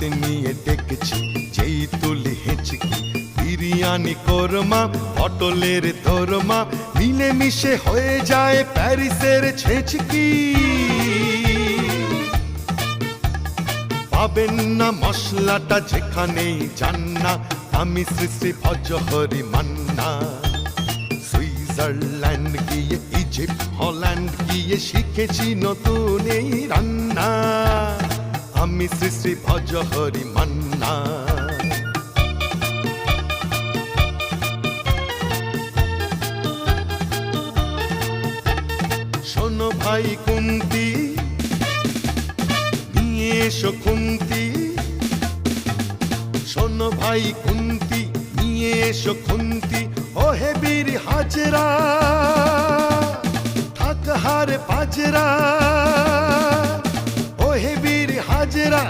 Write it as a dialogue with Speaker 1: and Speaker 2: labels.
Speaker 1: হাতে নিয়ে ডেকেছি, যেই তুলি হেঁচকি বিরিয়ানি কোরমা পটলের দোরমা মিলে মিশে হয়ে যায় প্যারিসের ছেঁচকি। পাবেন না মশলাটা যেখানেই যান না, আমি শ্রী শ্রী ভজহরি মান্না। সুইজারল্যান্ড গিয়ে ইজিপ্ট হল্যান্ড গিয়ে শিখেছি নতুন এই রান্না, আমি শ্রী শ্রী ভজহরি মান্না। শোনো ভাই কুন্তি, নিয়ে এসো খুন্তি। শোনো ভাই কুন্তি, নিয়ে এসো খুন্তি। ও হে বীর হাজরা, থাক হার পাজরা। ও হে বীর হাজরা,